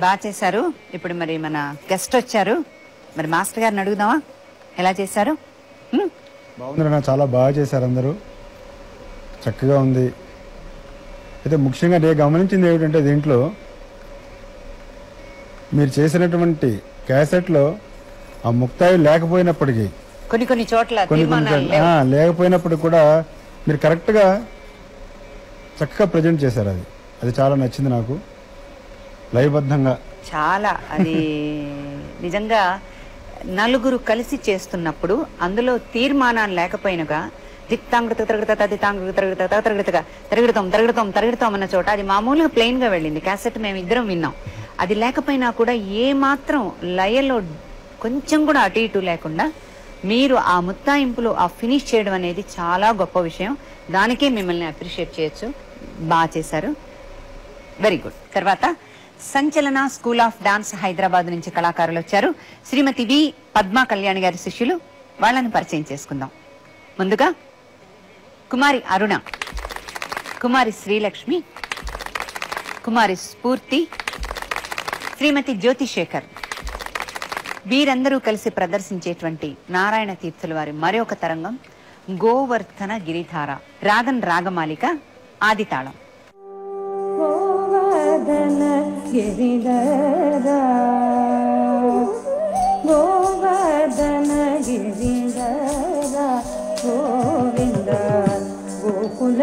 బాగా చేశారు. ఇప్పుడు మరి మన గెస్ట్ వచ్చారు, మరి మాస్టర్ గారిని అడుగుదామా ఎలా చేశారు? బాగుంది, చాలా బాగా చేశారు, అందరూ చక్కగా ఉంది. అయితే ముఖ్యంగా నేను గమనించింది ఏమిటంటే దీంట్లో మీరు చేసినటువంటి క్యాసెట్లో ఆ ముక్తాయి లేకపోయినప్పటికీ కొన్ని చోట్ల లేకపోయినప్పుడు కూడా మీరు కరెక్ట్గా చక్కగా ప్రజెంట్ చేశారు. అది చాలా నచ్చింది నాకు, లయబద్ధంగా చాలా. అది నిజంగా నలుగురు కలిసి చేస్తున్నప్పుడు అందులో తీర్మానాలు లేకపోయినగా తిరగడతాం అన్న చోట అది మామూలుగా ప్లెయిన్ గా వెళ్ళింది. క్యాసెట్ మేము ఇద్దరం విన్నాం. అది లేకపోయినా కూడా ఏ మాత్రం లయలో కొంచెం కూడా అటు ఇటు లేకుండా మీరు ఆ ముత్తాయింపులో ఆ ఫినిష్ చేయడం అనేది చాలా గొప్ప విషయం. దానికే మిమ్మల్ని అప్రిషియేట్ చేయొచ్చు. బాగా చేశారు, వెరీ గుడ్. తర్వాత సంచలన స్కూల్ ఆఫ్ డాన్స్ హైదరాబాద్ నుంచి కళాకారులు వచ్చారు. శ్రీమతి వి పద్మా కళ్యాణి గారి శిష్యులు, వాళ్ళని పరిచయం చేసుకుందాం. ముందుగా కుమారి అరుణ, కుమారి శ్రీలక్ష్మి, కుమారి స్ఫూర్తి, శ్రీమతి జ్యోతిశేఖర్, వీరందరూ కలిసి ప్రదర్శించేటువంటి నారాయణ తీర్థుల వారి మరొక తరంగం గోవర్ధన గిరిధార. రాగం రాగమాలిక, ఆదితాళం. గోవర్ధన గిరిధర గోవర్ధన గిరిధర గోవింద గోకుల